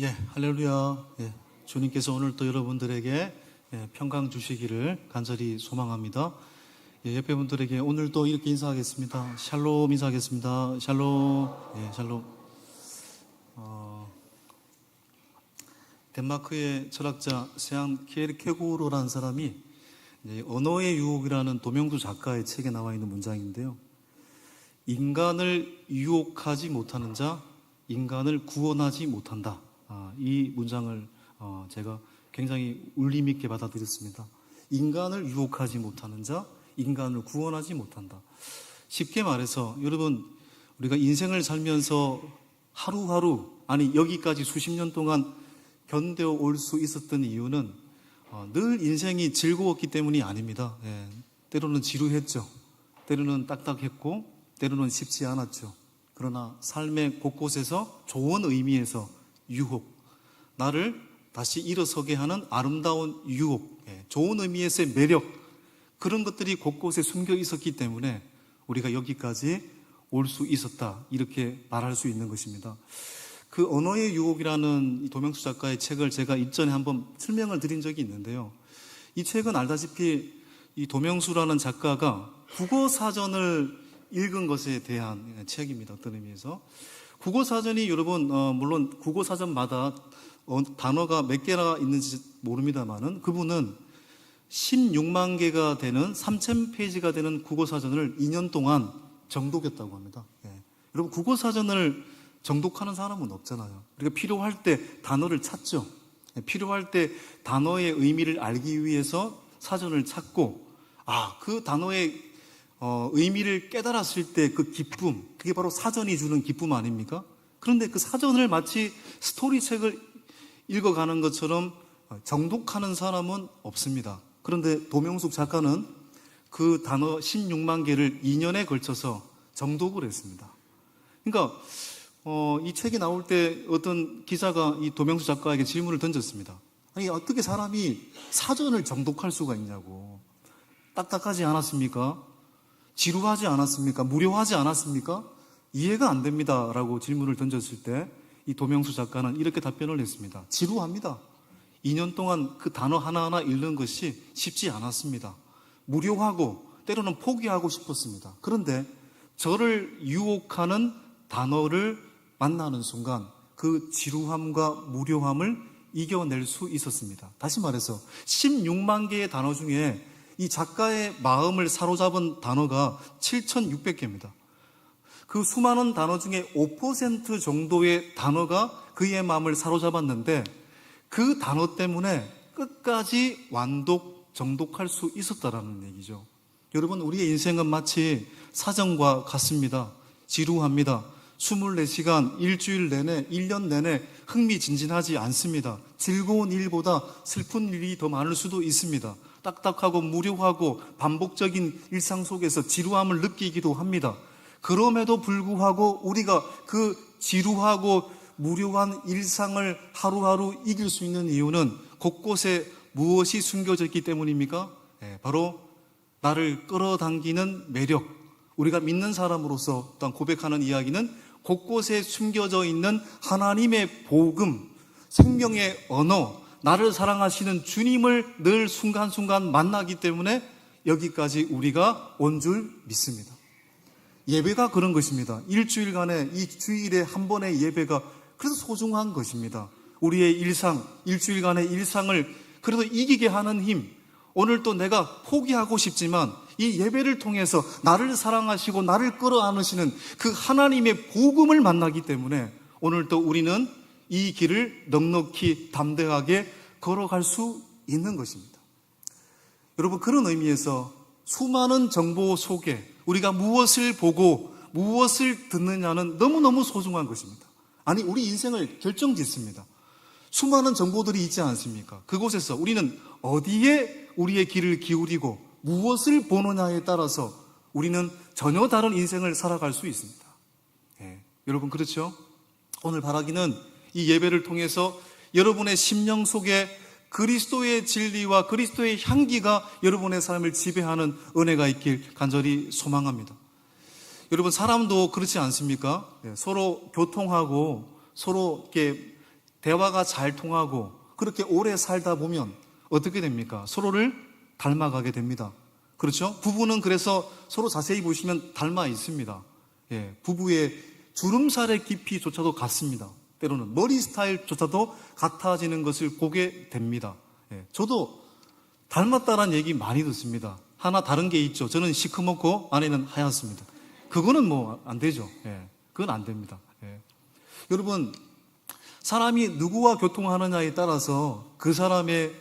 할렐루야. 주님께서 오늘 또 여러분들에게 평강 주시기를 간절히 소망합니다. 옆에 분들에게 오늘도 이렇게 인사하겠습니다. 샬롬 인사하겠습니다. 샬롬. 샬롬. 덴마크의 철학자 세안 키에르케고르라는 사람이 언어의 유혹이라는 도명수 작가의 책에 나와 있는 문장인데요. 인간을 유혹하지 못하는 자, 인간을 구원하지 못한다. 이 문장을 제가 굉장히 울림 있게 받아들였습니다. 인간을 유혹하지 못하는 자, 인간을 구원하지 못한다. 쉽게 말해서 여러분, 우리가 인생을 살면서 하루하루, 아니 여기까지 수십 년 동안 견뎌올 수 있었던 이유는 늘 인생이 즐거웠기 때문이 아닙니다. 때로는 지루했죠. 때로는 딱딱했고 때로는 쉽지 않았죠. 그러나 삶의 곳곳에서 좋은 의미에서 유혹, 나를 다시 일어서게 하는 아름다운 유혹, 좋은 의미에서의 매력, 그런 것들이 곳곳에 숨겨 있었기 때문에 우리가 여기까지 올 수 있었다, 이렇게 말할 수 있는 것입니다. 그 언어의 유혹이라는 이 도명수 작가의 책을 제가 이전에 한번 설명을 드린 적이 있는데요. 이 책은 알다시피 이 도명수라는 작가가 국어사전을 읽은 것에 대한 책입니다. 어떤 의미에서 국어사전이 여러분 물론 국어사전마다 단어가 몇 개나 있는지 모릅니다만은 그분은 16만 개가 되는 3,000페이지가 되는 국어사전을 2년 동안 정독했다고 합니다. 여러분 국어사전을 정독하는 사람은 없잖아요. 우리가 필요할 때 단어를 찾죠. 필요할 때 단어의 의미를 알기 위해서 사전을 찾고 그 단어의 의미를 깨달았을 때 그 기쁨, 그게 바로 사전이 주는 기쁨 아닙니까? 그런데 그 사전을 마치 스토리책을 읽어가는 것처럼 정독하는 사람은 없습니다. 그런데 도명숙 작가는 그 단어 16만 개를 2년에 걸쳐서 정독을 했습니다. 그러니까 이 책이 나올 때 어떤 기자가 이 도명숙 작가에게 질문을 던졌습니다. 아니 어떻게 사람이 사전을 정독할 수가 있냐고. 딱딱하지 않았습니까? 지루하지 않았습니까? 무료하지 않았습니까? 이해가 안 됩니다 라고 질문을 던졌을 때 이 도명수 작가는 이렇게 답변을 했습니다. 지루합니다. 2년 동안 그 단어 하나하나 읽는 것이 쉽지 않았습니다. 무료하고 때로는 포기하고 싶었습니다. 그런데 저를 유혹하는 단어를 만나는 순간 그 지루함과 무료함을 이겨낼 수 있었습니다. 다시 말해서 16만 개의 단어 중에 이 작가의 마음을 사로잡은 단어가 7,600개입니다. 그 수많은 단어 중에 5% 정도의 단어가 그의 마음을 사로잡았는데 그 단어 때문에 끝까지 정독할 수 있었다라는 얘기죠. 여러분, 우리의 인생은 마치 사전과 같습니다. 지루합니다. 24시간, 일주일 내내, 1년 내내 흥미진진하지 않습니다. 즐거운 일보다 슬픈 일이 더 많을 수도 있습니다. 딱딱하고 무료하고 반복적인 일상 속에서 지루함을 느끼기도 합니다. 그럼에도 불구하고 우리가 그 지루하고 무료한 일상을 하루하루 이길 수 있는 이유는 곳곳에 무엇이 숨겨져 있기 때문입니까? 바로 나를 끌어당기는 매력. 우리가 믿는 사람으로서 또한 고백하는 이야기는 곳곳에 숨겨져 있는 하나님의 복음, 생명의 언어, 나를 사랑하시는 주님을 늘 순간순간 만나기 때문에 여기까지 우리가 온 줄 믿습니다. 예배가 그런 것입니다. 일주일간의 이 주일에 한 번의 예배가 그래서 소중한 것입니다. 우리의 일상, 일주일간의 일상을 그래도 이기게 하는 힘. 오늘 또 내가 포기하고 싶지만 이 예배를 통해서 나를 사랑하시고 나를 끌어안으시는 그 하나님의 복음을 만나기 때문에 오늘 또 우리는 이 길을 넉넉히 담대하게 걸어갈 수 있는 것입니다. 여러분, 그런 의미에서 수많은 정보 속에 우리가 무엇을 보고 무엇을 듣느냐는 너무너무 소중한 것입니다. 아니, 우리 인생을 결정짓습니다. 수많은 정보들이 있지 않습니까? 그곳에서 우리는 어디에 우리의 길을 기울이고 무엇을 보느냐에 따라서 우리는 전혀 다른 인생을 살아갈 수 있습니다. 여러분, 그렇죠? 오늘 바라기는 이 예배를 통해서 여러분의 심령 속에 그리스도의 진리와 그리스도의 향기가 여러분의 삶을 지배하는 은혜가 있길 간절히 소망합니다. 여러분, 사람도 그렇지 않습니까? 서로 교통하고 서로 이렇게 대화가 잘 통하고 그렇게 오래 살다 보면 어떻게 됩니까? 서로를 닮아가게 됩니다. 그렇죠? 부부는 그래서 서로 자세히 보시면 닮아 있습니다. 예, 부부의 주름살의 깊이조차도 같습니다. 때로는 머리 스타일조차도 같아지는 것을 보게 됩니다. 예, 저도 닮았다라는 얘기 많이 듣습니다. 하나 다른 게 있죠. 저는 시커멓고 아내는 하얗습니다. 그거는 뭐 안 되죠. 예, 그건 안 됩니다. 예. 여러분, 사람이 누구와 교통하느냐에 따라서 그 사람의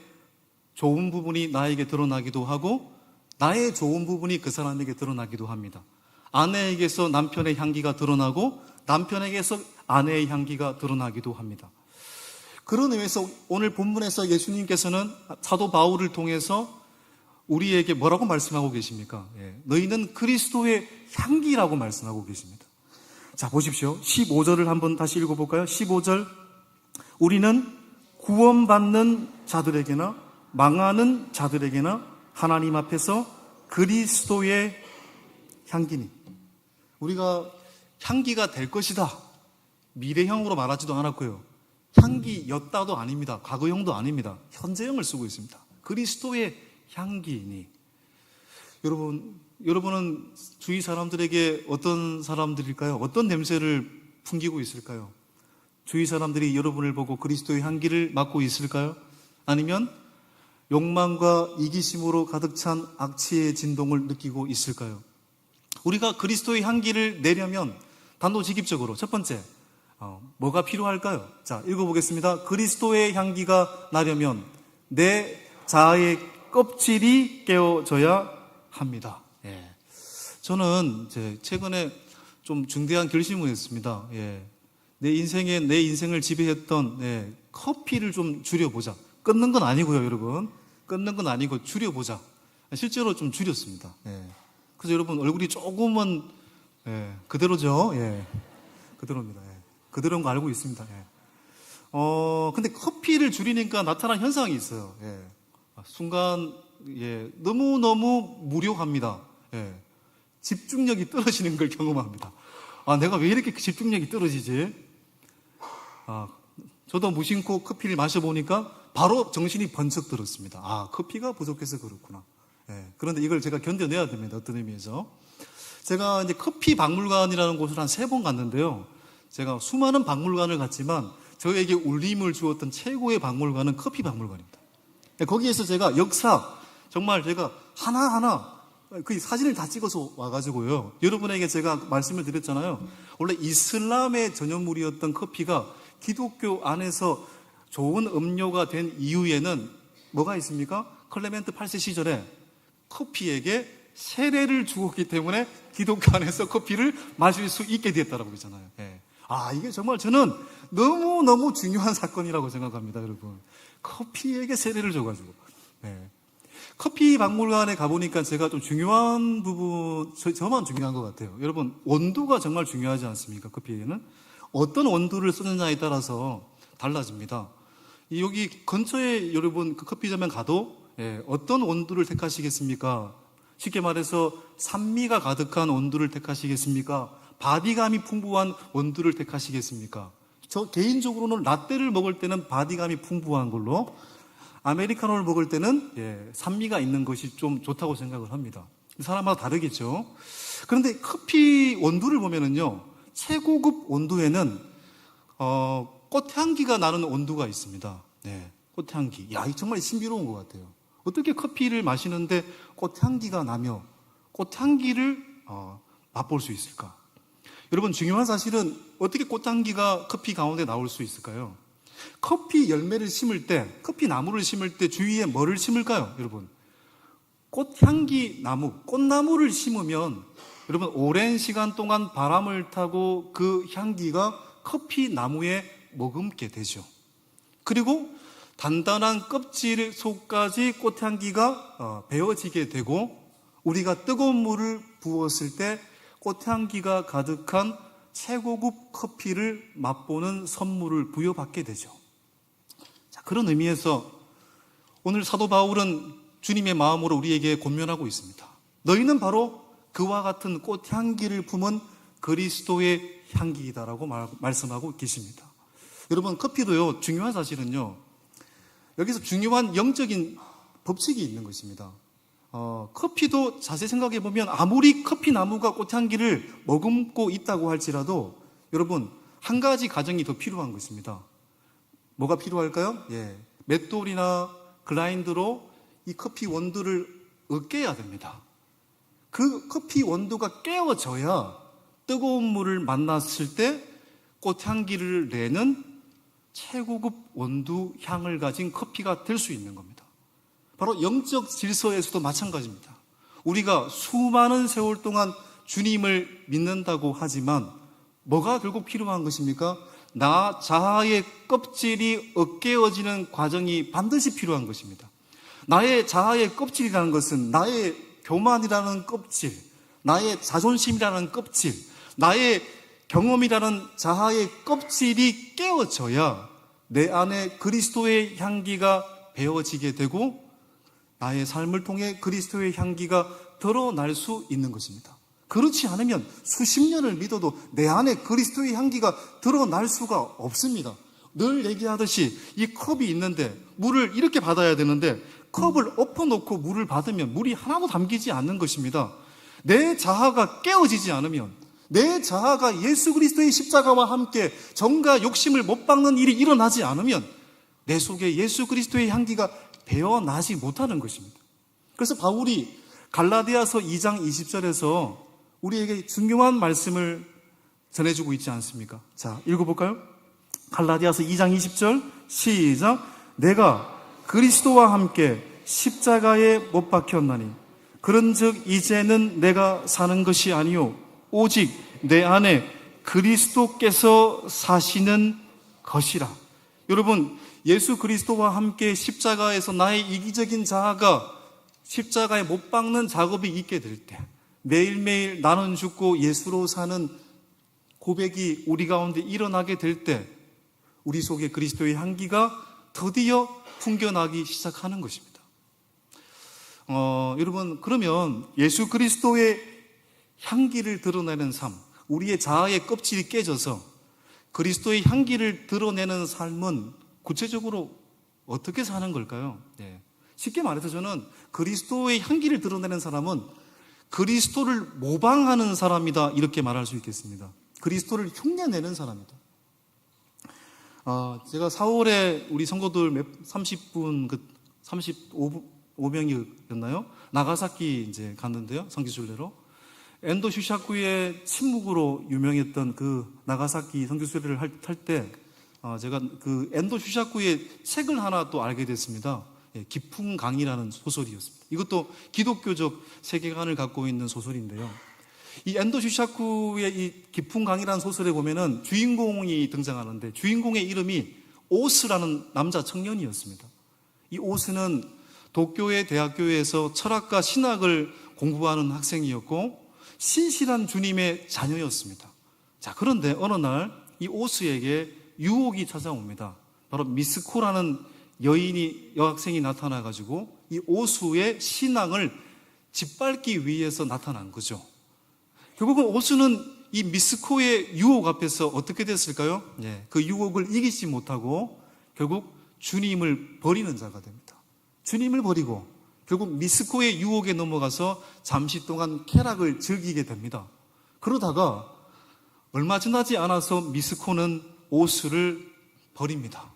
좋은 부분이 나에게 드러나기도 하고 나의 좋은 부분이 그 사람에게 드러나기도 합니다. 아내에게서 남편의 향기가 드러나고 남편에게서 아내의 향기가 드러나기도 합니다. 그런 의미에서 오늘 본문에서 예수님께서는 사도 바울을 통해서 우리에게 뭐라고 말씀하고 계십니까? 예, 너희는 그리스도의 향기라고 말씀하고 계십니다. 자, 보십시오. 15절을 한번 다시 읽어볼까요? 15절. 우리는 구원받는 자들에게나 망하는 자들에게나 하나님 앞에서 그리스도의 향기니. 우리가 향기가 될 것이다. 미래형으로 말하지도 않았고요. 향기였다도 아닙니다. 과거형도 아닙니다. 현재형을 쓰고 있습니다. 그리스도의 향기니. 여러분은 주위 사람들에게 어떤 사람들일까요? 어떤 냄새를 풍기고 있을까요? 주위 사람들이 여러분을 보고 그리스도의 향기를 맡고 있을까요? 아니면 욕망과 이기심으로 가득 찬 악취의 진동을 느끼고 있을까요? 우리가 그리스도의 향기를 내려면 단도직입적으로 첫 번째, 뭐가 필요할까요? 자, 읽어보겠습니다. 그리스도의 향기가 나려면 내 자아의 껍질이 깨어져야 합니다. 예. 저는 최근에 좀 중대한 결심을 했습니다. 예. 내 인생을 지배했던 커피를 좀 줄여보자. 끊는 건 아니고요, 여러분. 끊는 건 아니고 줄여보자. 실제로 좀 줄였습니다. 예. 그래서 여러분 얼굴이 조금은 그대로죠. 예. 그대로입니다. 예. 그대로인 거 알고 있습니다. 예. 근데 커피를 줄이니까 나타난 현상이 있어요. 예. 순간 너무너무 무료합니다. 예. 집중력이 떨어지는 걸 경험합니다. 내가 왜 이렇게 집중력이 떨어지지? 저도 무심코 커피를 마셔보니까 바로 정신이 번쩍 들었습니다. 커피가 부족해서 그렇구나. 예. 그런데 이걸 제가 견뎌내야 됩니다. 어떤 의미에서. 제가 이제 커피 박물관이라는 곳을 한 3번 갔는데요. 제가 수많은 박물관을 갔지만 저에게 울림을 주었던 최고의 박물관은 커피 박물관입니다. 거기에서 제가 역사, 정말 제가 하나하나 그 사진을 다 찍어서 와가지고요. 여러분에게 제가 말씀을 드렸잖아요. 원래 이슬람의 전유물이었던 커피가 기독교 안에서 좋은 음료가 된 이후에는 뭐가 있습니까? 클레멘트 8세 시절에 커피에게 세례를 주었기 때문에 기독교 안에서 커피를 마실 수 있게 되었다라고 그러잖아요. 예. 이게 정말 저는 너무너무 중요한 사건이라고 생각합니다, 여러분. 커피에게 세례를 줘가지고. 예. 커피 박물관에 가보니까 제가 좀 중요한 부분, 저만 중요한 것 같아요. 여러분, 온도가 정말 중요하지 않습니까? 커피에는 어떤 온도를 쓰느냐에 따라서 달라집니다. 여기 근처에 여러분 그 커피점에 가도 어떤 온도를 택하시겠습니까? 쉽게 말해서 산미가 가득한 온도를 택하시겠습니까? 바디감이 풍부한 온도를 택하시겠습니까? 저 개인적으로는 라떼를 먹을 때는 바디감이 풍부한 걸로, 아메리카노를 먹을 때는 산미가 있는 것이 좀 좋다고 생각을 합니다. 사람마다 다르겠죠. 그런데 커피 온도를 보면은요, 최고급 온도에는 꽃향기가 나는 온도가 있습니다. 네, 꽃향기. 이 정말 신비로운 것 같아요. 어떻게 커피를 마시는데 꽃향기가 나며 꽃향기를 맛볼 수 있을까? 여러분, 중요한 사실은 어떻게 꽃향기가 커피 가운데 나올 수 있을까요? 커피 열매를 심을 때, 커피 나무를 심을 때 주위에 뭐를 심을까요? 여러분, 꽃향기 나무, 꽃나무를 심으면 여러분 오랜 시간 동안 바람을 타고 그 향기가 커피 나무에 머금게 되죠. 그리고 단단한 껍질 속까지 꽃향기가 배어지게 되고, 우리가 뜨거운 물을 부었을 때 꽃향기가 가득한 최고급 커피를 맛보는 선물을 부여받게 되죠. 자, 그런 의미에서 오늘 사도 바울은 주님의 마음으로 우리에게 권면하고 있습니다. 너희는 바로 그와 같은 꽃향기를 품은 그리스도의 향기이다라고 말씀하고 계십니다. 여러분, 커피도요, 중요한 사실은요, 여기서 중요한 영적인 법칙이 있는 것입니다. 커피도 자세히 생각해 보면 아무리 커피 나무가 꽃향기를 머금고 있다고 할지라도 여러분, 한 가지 과정이 더 필요한 것입니다. 뭐가 필요할까요? 맷돌이나 글라인더로 이 커피 원두를 으깨야 됩니다. 그 커피 원두가 깨어져야 뜨거운 물을 만났을 때 꽃향기를 내는 최고급 원두 향을 가진 커피가 될 수 있는 겁니다. 바로 영적 질서에서도 마찬가지입니다. 우리가 수많은 세월 동안 주님을 믿는다고 하지만 뭐가 결국 필요한 것입니까? 나 자아의 껍질이 으깨어지는 과정이 반드시 필요한 것입니다. 나의 자아의 껍질이라는 것은 나의 교만이라는 껍질, 나의 자존심이라는 껍질, 나의 경험이라는 자아의 껍질이 깨어져야 내 안에 그리스도의 향기가 배어지게 되고 나의 삶을 통해 그리스도의 향기가 드러날 수 있는 것입니다. 그렇지 않으면 수십 년을 믿어도 내 안에 그리스도의 향기가 드러날 수가 없습니다. 늘 얘기하듯이 이 컵이 있는데 물을 이렇게 받아야 되는데 컵을 엎어놓고 물을 받으면 물이 하나도 담기지 않는 것입니다. 내 자아가 깨어지지 않으면, 내 자아가 예수 그리스도의 십자가와 함께 정과 욕심을 못 박는 일이 일어나지 않으면 내 속에 예수 그리스도의 향기가 배어나지 못하는 것입니다. 그래서 바울이 갈라디아서 2장 20절에서 우리에게 중요한 말씀을 전해주고 있지 않습니까? 자, 읽어볼까요? 갈라디아서 2장 20절 시작. 내가 그리스도와 함께 십자가에 못 박혔나니 그런즉 이제는 내가 사는 것이 아니요 오직 내 안에 그리스도께서 사시는 것이라. 여러분, 예수 그리스도와 함께 십자가에서 나의 이기적인 자아가 십자가에 못 박는 작업이 있게 될 때, 매일매일 나는 죽고 예수로 사는 고백이 우리 가운데 일어나게 될 때 우리 속에 그리스도의 향기가 드디어 풍겨나기 시작하는 것입니다. 여러분, 그러면 예수 그리스도의 향기를 드러내는 삶, 우리의 자아의 껍질이 깨져서 그리스도의 향기를 드러내는 삶은 구체적으로 어떻게 사는 걸까요? 쉽게 말해서 저는 그리스도의 향기를 드러내는 사람은 그리스도를 모방하는 사람이다, 이렇게 말할 수 있겠습니다. 그리스도를 흉내내는 사람이다. 제가 4월에 우리 성도들 35명이었나요? 나가사키 이제 갔는데요, 선교순례로. 엔도 슈샤쿠의 침묵으로 유명했던 그 나가사키 선교순례를 할 때 제가 그 엔도 슈샤쿠의 책을 하나 또 알게 됐습니다. 깊은 강이라는 소설이었습니다. 이것도 기독교적 세계관을 갖고 있는 소설인데요. 이 엔도 슈샤쿠의 이 깊은 강이라는 소설에 보면은 주인공이 등장하는데 주인공의 이름이 오스라는 남자 청년이었습니다. 이 오스는 도쿄의 대학교에서 철학과 신학을 공부하는 학생이었고 신실한 주님의 자녀였습니다. 자, 그런데 어느 날 이 오스에게 유혹이 찾아옵니다. 바로 미스코라는 여학생이 나타나가지고 이 오수의 신앙을 짓밟기 위해서 나타난 거죠. 결국은 오수는 이 미스코의 유혹 앞에서 어떻게 됐을까요? 그 유혹을 이기지 못하고 결국 주님을 버리는 자가 됩니다. 주님을 버리고 결국 미스코의 유혹에 넘어가서 잠시 동안 쾌락을 즐기게 됩니다. 그러다가 얼마 지나지 않아서 미스코는 오수를 버립니다.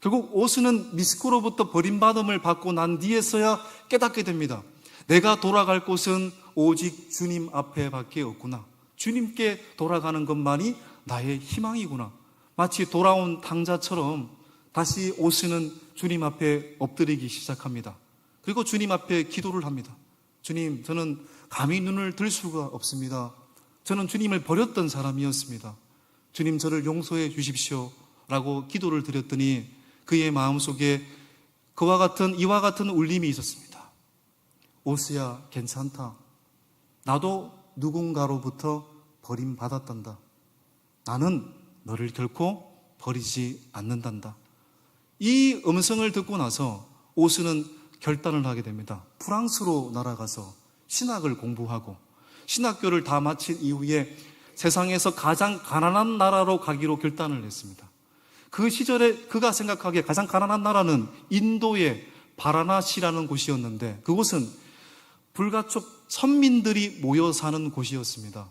결국 오스는 미스코로부터 버림받음을 받고 난 뒤에서야 깨닫게 됩니다. 내가 돌아갈 곳은 오직 주님 앞에 밖에 없구나. 주님께 돌아가는 것만이 나의 희망이구나. 마치 돌아온 탕자처럼 다시 오스는 주님 앞에 엎드리기 시작합니다. 그리고 주님 앞에 기도를 합니다. 주님, 저는 감히 눈을 들 수가 없습니다. 저는 주님을 버렸던 사람이었습니다. 주님, 저를 용서해 주십시오 라고 기도를 드렸더니 그의 마음속에 이와 같은 울림이 있었습니다. 오스야, 괜찮다. 나도 누군가로부터 버림받았단다. 나는 너를 결코 버리지 않는단다. 이 음성을 듣고 나서 오스는 결단을 하게 됩니다. 프랑스로 날아가서 신학을 공부하고 신학교를 다 마친 이후에 세상에서 가장 가난한 나라로 가기로 결단을 했습니다. 그 시절에 그가 생각하기에 가장 가난한 나라는 인도의 바라나시라는 곳이었는데, 그곳은 불가촉 선민들이 모여 사는 곳이었습니다.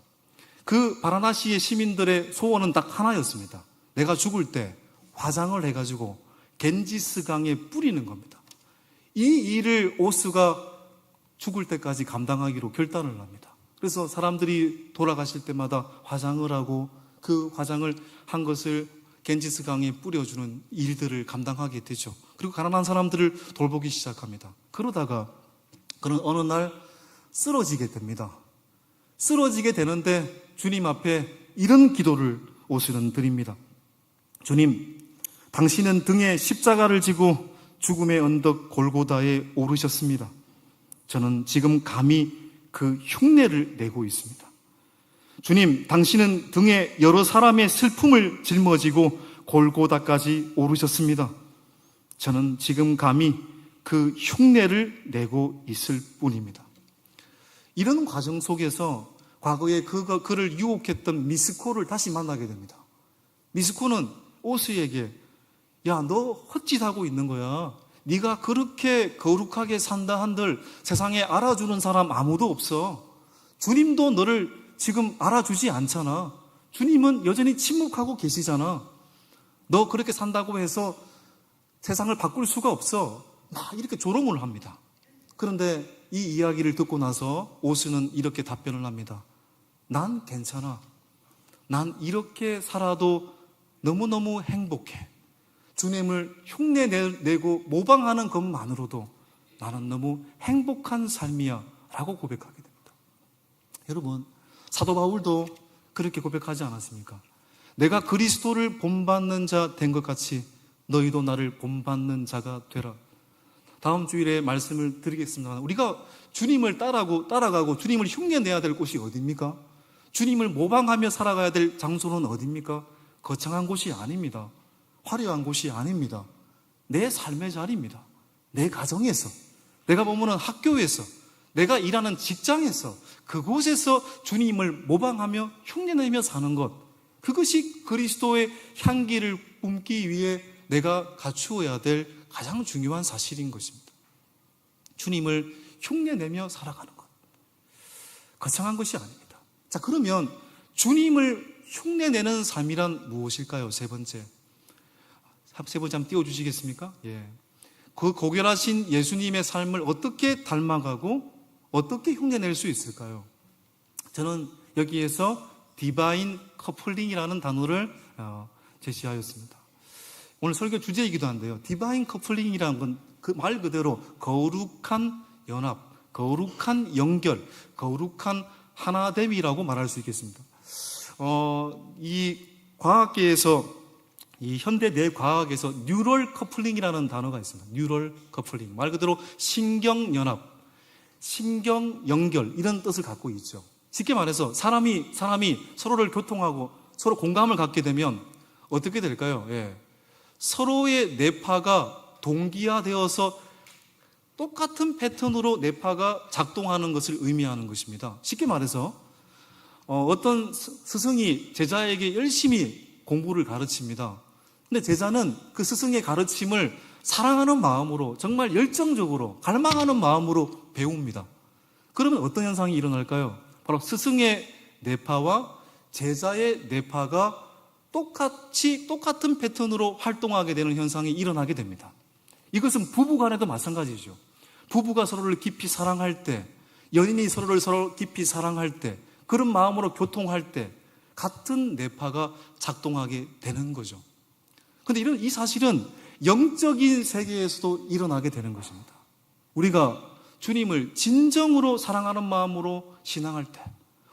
그 바라나시의 시민들의 소원은 딱 하나였습니다. 내가 죽을 때 화장을 해가지고 겐지스강에 뿌리는 겁니다. 이 일을 오스가 죽을 때까지 감당하기로 결단을 합니다. 그래서 사람들이 돌아가실 때마다 화장을 하고 그 화장을 한 것을 겐지스강에 뿌려주는 일들을 감당하게 되죠. 그리고 가난한 사람들을 돌보기 시작합니다. 그러다가 그는 어느 날 쓰러지게 됩니다. 쓰러지게 되는데 주님 앞에 이런 기도를 오스는 드립니다. 주님, 당신은 등에 십자가를 지고 죽음의 언덕 골고다에 오르셨습니다. 저는 지금 감히 그 흉내를 내고 있습니다. 주님, 당신은 등에 여러 사람의 슬픔을 짊어지고 골고다까지 오르셨습니다. 저는 지금 감히 그 흉내를 내고 있을 뿐입니다. 이런 과정 속에서 과거에 그를 유혹했던 미스코를 다시 만나게 됩니다. 미스코는 오스에게, 야, 너 헛짓하고 있는 거야. 네가 그렇게 거룩하게 산다 한들 세상에 알아주는 사람 아무도 없어. 주님도 너를 지금 알아주지 않잖아. 주님은 여전히 침묵하고 계시잖아. 너 그렇게 산다고 해서 세상을 바꿀 수가 없어. 막 이렇게 조롱을 합니다. 그런데 이 이야기를 듣고 나서 오스는 이렇게 답변을 합니다. 난 괜찮아. 난 이렇게 살아도 너무너무 행복해. 주님을 흉내내고 모방하는 것만으로도 나는 너무 행복한 삶이야 라고 고백하게 됩니다. 여러분, 사도 바울도 그렇게 고백하지 않았습니까? 내가 그리스도를 본받는 자 된 것 같이 너희도 나를 본받는 자가 되라. 다음 주일에 말씀을 드리겠습니다. 우리가 주님을 따라가고 주님을 흉내내야 될 곳이 어디입니까? 주님을 모방하며 살아가야 될 장소는 어디입니까? 거창한 곳이 아닙니다. 화려한 곳이 아닙니다. 내 삶의 자리입니다. 내 가정에서, 내가 머무는 학교에서, 내가 일하는 직장에서, 그곳에서 주님을 모방하며 흉내내며 사는 것, 그것이 그리스도의 향기를 뿜기 위해 내가 갖추어야 될 가장 중요한 사실인 것입니다. 주님을 흉내내며 살아가는 것, 거창한 것이 아닙니다. 자, 그러면 주님을 흉내내는 삶이란 무엇일까요? 세 번째 한번 띄워주시겠습니까? 예. 그 고결하신 예수님의 삶을 어떻게 닮아가고 어떻게 흉내낼 수 있을까요? 저는 여기에서 디바인 커플링이라는 단어를 제시하였습니다. 오늘 설교 주제이기도 한데요. 디바인 커플링이라는 건 그 말 그대로 거룩한 연합, 거룩한 연결, 거룩한 하나됨이라고 말할 수 있겠습니다. 이 과학계에서, 이 현대 뇌과학에서 뉴럴 커플링이라는 단어가 있습니다. 뉴럴 커플링. 말 그대로 신경연합, 신경연결, 이런 뜻을 갖고 있죠. 쉽게 말해서 사람이 서로를 교통하고 서로 공감을 갖게 되면 어떻게 될까요? 예. 서로의 뇌파가 동기화되어서 똑같은 패턴으로 뇌파가 작동하는 것을 의미하는 것입니다. 쉽게 말해서 어떤 스승이 제자에게 열심히 공부를 가르칩니다. 근데 제자는 그 스승의 가르침을 사랑하는 마음으로, 정말 열정적으로 갈망하는 마음으로 배웁니다. 그러면 어떤 현상이 일어날까요? 바로 스승의 뇌파와 제자의 뇌파가 똑같은 패턴으로 활동하게 되는 현상이 일어나게 됩니다. 이것은 부부 간에도 마찬가지죠. 부부가 서로를 깊이 사랑할 때, 연인이 서로를 깊이 사랑할 때, 그런 마음으로 교통할 때 같은 뇌파가 작동하게 되는 거죠. 그런데 이 사실은 영적인 세계에서도 일어나게 되는 것입니다. 우리가 주님을 진정으로 사랑하는 마음으로 신앙할 때,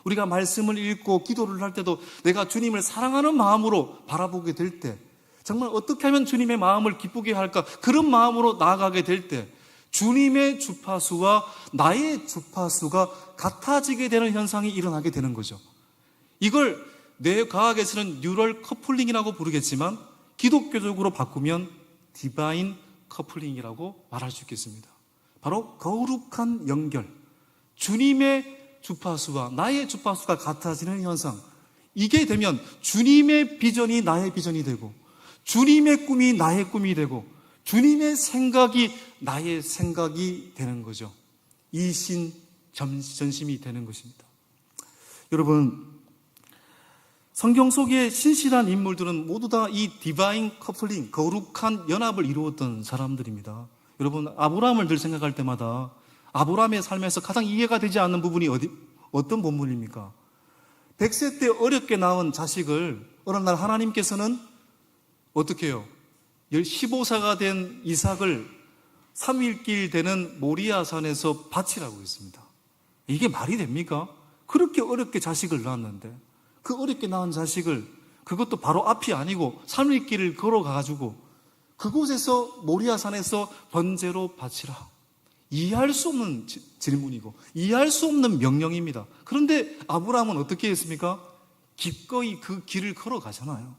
우리가 말씀을 읽고 기도를 할 때도 내가 주님을 사랑하는 마음으로 바라보게 될 때, 정말 어떻게 하면 주님의 마음을 기쁘게 할까, 그런 마음으로 나아가게 될 때 주님의 주파수와 나의 주파수가 같아지게 되는 현상이 일어나게 되는 거죠. 이걸 뇌과학에서는 뉴럴 커플링이라고 부르겠지만 기독교적으로 바꾸면 디바인 커플링이라고 말할 수 있겠습니다. 바로 거룩한 연결, 주님의 주파수와 나의 주파수가 같아지는 현상, 이게 되면 주님의 비전이 나의 비전이 되고 주님의 꿈이 나의 꿈이 되고 주님의 생각이 나의 생각이 되는 거죠. 이신전심이 되는 것입니다. 여러분, 성경 속의 신실한 인물들은 모두 다 이 디바인 커플링, 거룩한 연합을 이루었던 사람들입니다. 여러분, 아브라함을 늘 생각할 때마다 아브라함의 삶에서 가장 이해가 되지 않는 부분이 어떤 부분입니까? 100세 때 어렵게 낳은 자식을 어느 날 하나님께서는 어떻게 해요? 15세가 된 이삭을 3일길 되는 모리아산에서 바치라고 했습니다. 이게 말이 됩니까? 그렇게 어렵게 자식을 낳았는데 그 어렵게 낳은 자식을 그것도 바로 앞이 아니고 3일길을 걸어가지고 그곳에서 모리아산에서 번제로 바치라. 이해할 수 없는 질문이고 이해할 수 없는 명령입니다. 그런데 아브라함은 어떻게 했습니까? 기꺼이 그 길을 걸어가잖아요.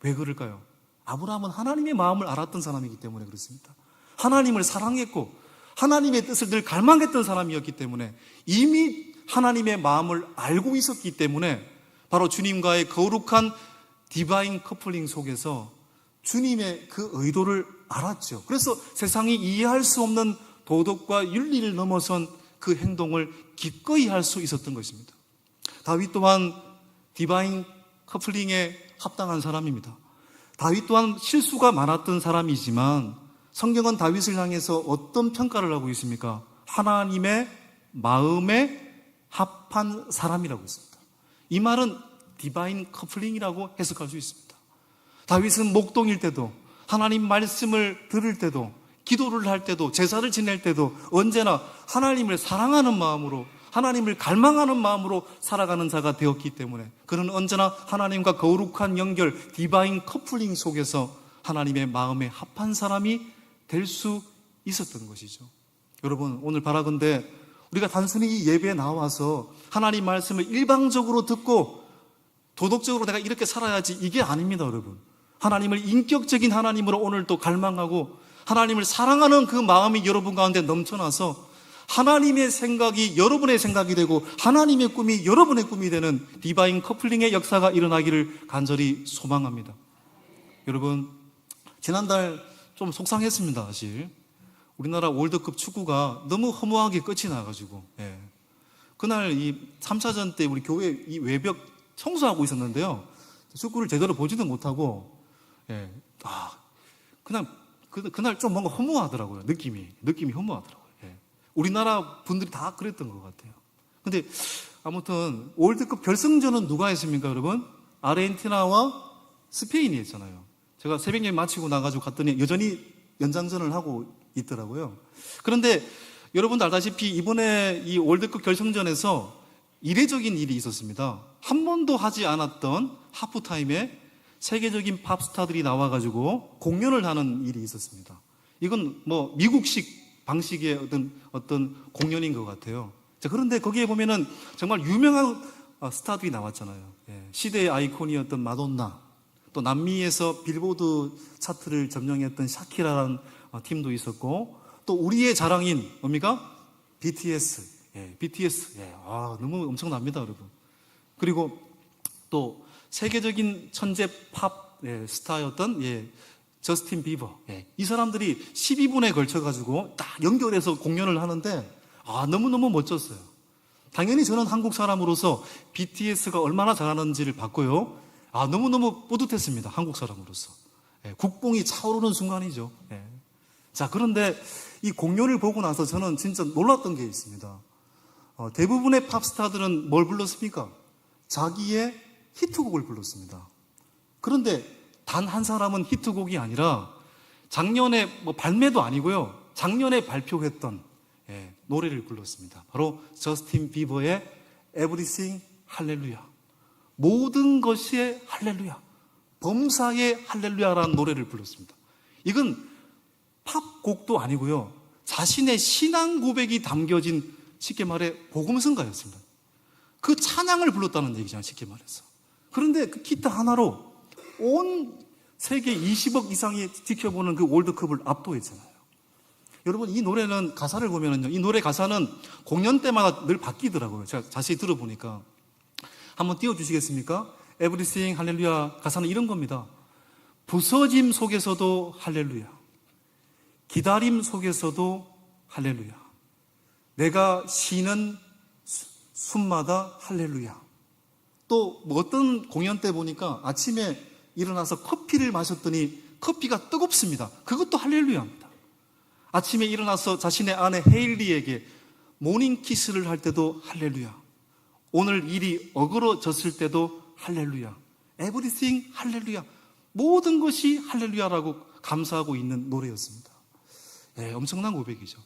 왜 그럴까요? 아브라함은 하나님의 마음을 알았던 사람이기 때문에 그렇습니다. 하나님을 사랑했고 하나님의 뜻을 늘 갈망했던 사람이었기 때문에 이미 하나님의 마음을 알고 있었기 때문에 바로 주님과의 거룩한 디바인 커플링 속에서 주님의 그 의도를 알았죠. 그래서 세상이 이해할 수 없는 도덕과 윤리를 넘어선 그 행동을 기꺼이 할 수 있었던 것입니다. 다윗 또한 디바인 커플링에 합당한 사람입니다. 다윗 또한 실수가 많았던 사람이지만 성경은 다윗을 향해서 어떤 평가를 하고 있습니까? 하나님의 마음에 합한 사람이라고 했습니다. 이 말은 디바인 커플링이라고 해석할 수 있습니다. 다윗은 목동일 때도 하나님 말씀을 들을 때도 기도를 할 때도 제사를 지낼 때도 언제나 하나님을 사랑하는 마음으로 하나님을 갈망하는 마음으로 살아가는 자가 되었기 때문에 그는 언제나 하나님과 거룩한 연결 디바인 커플링 속에서 하나님의 마음에 합한 사람이 될 수 있었던 것이죠. 여러분, 오늘 바라건대 우리가 단순히 이 예배에 나와서 하나님 말씀을 일방적으로 듣고 도덕적으로 내가 이렇게 살아야지 이게 아닙니다. 여러분, 하나님을 인격적인 하나님으로 오늘 또 갈망하고 하나님을 사랑하는 그 마음이 여러분 가운데 넘쳐나서 하나님의 생각이 여러분의 생각이 되고 하나님의 꿈이 여러분의 꿈이 되는 디바인 커플링의 역사가 일어나기를 간절히 소망합니다. 여러분, 지난달 좀 속상했습니다. 사실 우리나라 월드컵 축구가 너무 허무하게 끝이 나가지고 그날 이 3차전 때 우리 교회 이 외벽 청소하고 있었는데요, 축구를 제대로 보지도 못하고 그날 좀 뭔가 허무하더라고요. 느낌이 허무하더라고요. 우리나라 분들이 다 그랬던 것 같아요. 근데 아무튼 월드컵 결승전은 누가 했습니까, 여러분? 아르헨티나와 스페인이 했잖아요. 제가 새벽 예배 마치고 나가지고 갔더니 여전히 연장전을 하고 있더라고요. 그런데 여러분도 알다시피 이번에 이 월드컵 결승전에서 이례적인 일이 있었습니다. 한 번도 하지 않았던 하프타임에 세계적인 팝스타들이 나와가지고 공연을 하는 일이 있었습니다. 이건 뭐 미국식 방식의 어떤 공연인 것 같아요. 자, 그런데 거기에 보면은 정말 유명한 스타들이 나왔잖아요. 시대의 아이콘이었던 마돈나, 또 남미에서 빌보드 차트를 점령했던 샤키라라는 팀도 있었고, 또 우리의 자랑인 뭡니까? BTS. BTS. 너무 엄청납니다, 여러분. 그리고 또 세계적인 천재 팝 스타였던 저스틴 비버. 이 사람들이 12분에 걸쳐가지고 딱 연결해서 공연을 하는데 너무너무 멋졌어요. 당연히 저는 한국 사람으로서 BTS가 얼마나 잘하는지를 봤고요. 너무너무 뿌듯했습니다. 한국 사람으로서. 국뽕이 차오르는 순간이죠. 자, 그런데 이 공연을 보고 나서 저는 진짜 놀랐던 게 있습니다. 대부분의 팝스타들은 뭘 불렀습니까? 자기의 히트곡을 불렀습니다. 그런데 단 한 사람은 히트곡이 아니라 작년에 발매도 아니고요, 작년에 발표했던 노래를 불렀습니다. 바로 저스틴 비버의 Everything 할렐루야, 모든 것이 할렐루야, 범사의 할렐루야라는 노래를 불렀습니다. 이건 팝곡도 아니고요, 자신의 신앙 고백이 담겨진 쉽게 말해 복음성가였습니다. 그 찬양을 불렀다는 얘기잖아요, 쉽게 말해서. 그런데 그 기타 하나로 온 세계 20억 이상이 지켜보는 그 월드컵을 압도했잖아요. 여러분, 이 노래는 가사를 보면은요, 이 노래 가사는 공연 때마다 늘 바뀌더라고요. 제가 자세히 들어보니까. 한번 띄워주시겠습니까? Everything 할렐루야 가사는 이런 겁니다. 부서짐 속에서도 할렐루야. 기다림 속에서도 할렐루야. 내가 쉬는 숨마다 할렐루야. 또 뭐 어떤 공연 때 보니까 아침에 일어나서 커피를 마셨더니 커피가 뜨겁습니다. 그것도 할렐루야입니다. 아침에 일어나서 자신의 아내 헤일리에게 모닝 키스를 할 때도 할렐루야. 오늘 일이 어그러졌을 때도 할렐루야. Everything 할렐루야. 모든 것이 할렐루야라고 감사하고 있는 노래였습니다. 네, 엄청난 고백이죠.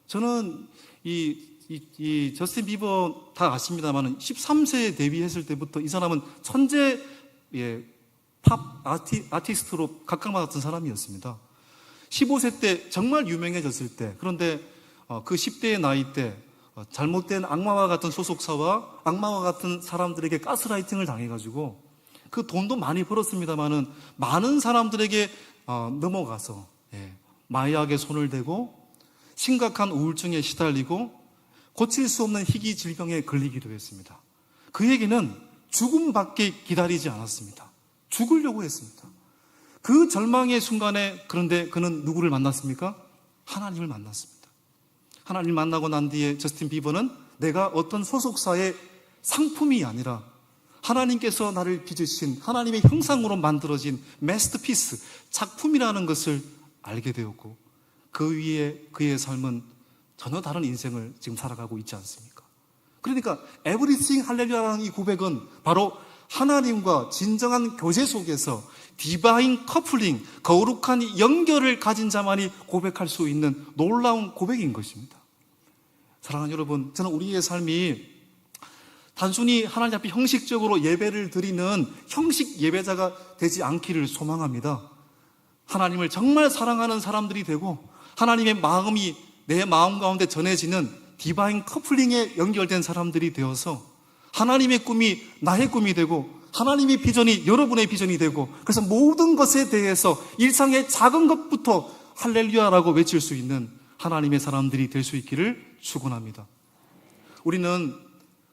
저는 이 저스틴 비버 다 아십니다만 13세에 데뷔했을 때부터 이 사람은 천재 팝 아티스트로 각광받았던 사람이었습니다. 15세 때 정말 유명해졌을 때, 그런데 그 10대의 나이 때 잘못된 악마와 같은 소속사와 악마와 같은 사람들에게 가스라이팅을 당해가지고 그 돈도 많이 벌었습니다만은 많은 사람들에게 넘어가서 마약에 손을 대고 심각한 우울증에 시달리고 고칠 수 없는 희귀 질병에 걸리기도 했습니다. 그에게는 죽음밖에 기다리지 않았습니다. 죽으려고 했습니다. 그 절망의 순간에 그런데 그는 누구를 만났습니까? 하나님을 만났습니다. 하나님을 만나고 난 뒤에 저스틴 비버는 내가 어떤 소속사의 상품이 아니라 하나님께서 나를 빚으신 하나님의 형상으로 만들어진 마스터피스, 작품이라는 것을 알게 되었고 그 위에 그의 삶은 전혀 다른 인생을 지금 살아가고 있지 않습니까? 그러니까 Everything 할렐루야라는 이 고백은 바로 하나님과 진정한 교제 속에서 디바인 커플링, 거룩한 연결을 가진 자만이 고백할 수 있는 놀라운 고백인 것입니다. 사랑하는 여러분, 저는 우리의 삶이 단순히 하나님 앞에 형식적으로 예배를 드리는 형식 예배자가 되지 않기를 소망합니다. 하나님을 정말 사랑하는 사람들이 되고 하나님의 마음이 내 마음 가운데 전해지는 디바인 커플링에 연결된 사람들이 되어서 하나님의 꿈이 나의 꿈이 되고 하나님의 비전이 여러분의 비전이 되고 그래서 모든 것에 대해서 일상의 작은 것부터 할렐루야라고 외칠 수 있는 하나님의 사람들이 될 수 있기를 축원합니다. 우리는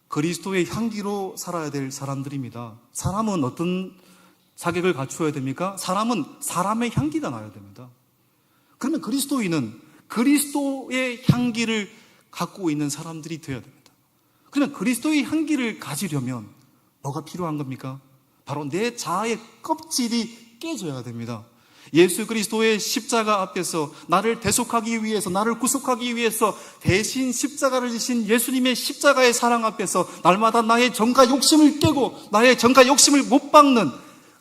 그리스도의 향기로 살아야 될 사람들입니다. 사람은 어떤 자격을 갖추어야 됩니까? 사람은 사람의 향기가 나야 됩니다. 그러면 그리스도인은 그리스도의 향기를 갖고 있는 사람들이 되어야 됩니다. 그러면 그리스도의 향기를 가지려면 뭐가 필요한 겁니까? 바로 내 자아의 껍질이 깨져야 됩니다. 예수 그리스도의 십자가 앞에서 나를 대속하기 위해서, 나를 구속하기 위해서 대신 십자가를 지신 예수님의 십자가의 사랑 앞에서 날마다 나의 정과 욕심을 깨고 나의 정과 욕심을 못 박는,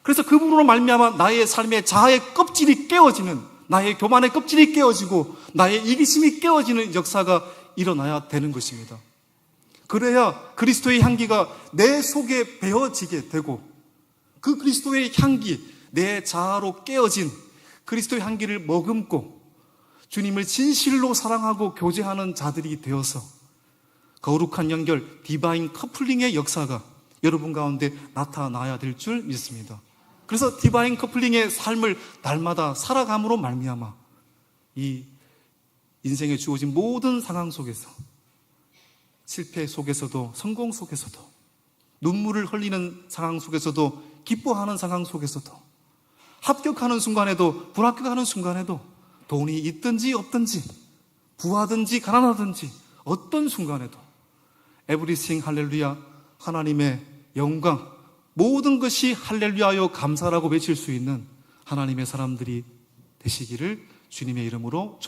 그래서 그분으로 말미암아 나의 삶의 자아의 껍질이 깨어지는, 나의 교만의 껍질이 깨어지고 나의 이기심이 깨어지는 역사가 일어나야 되는 것입니다. 그래야 그리스도의 향기가 내 속에 배어지게 되고 그 그리스도의 향기, 내 자아로 깨어진 그리스도의 향기를 머금고 주님을 진실로 사랑하고 교제하는 자들이 되어서 거룩한 연결, 디바인 커플링의 역사가 여러분 가운데 나타나야 될 줄 믿습니다. 그래서 디바인 커플링의 삶을 날마다 살아감으로 말미암아 이 인생에 주어진 모든 상황 속에서, 실패 속에서도 성공 속에서도, 눈물을 흘리는 상황 속에서도, 기뻐하는 상황 속에서도, 합격하는 순간에도 불합격하는 순간에도, 돈이 있든지 없든지, 부하든지 가난하든지 어떤 순간에도 에브리싱 할렐루야, 하나님의 영광, 모든 것이 할렐루야요 감사라고 외칠 수 있는 하나님의 사람들이 되시기를 주님의 이름으로 축복합니다.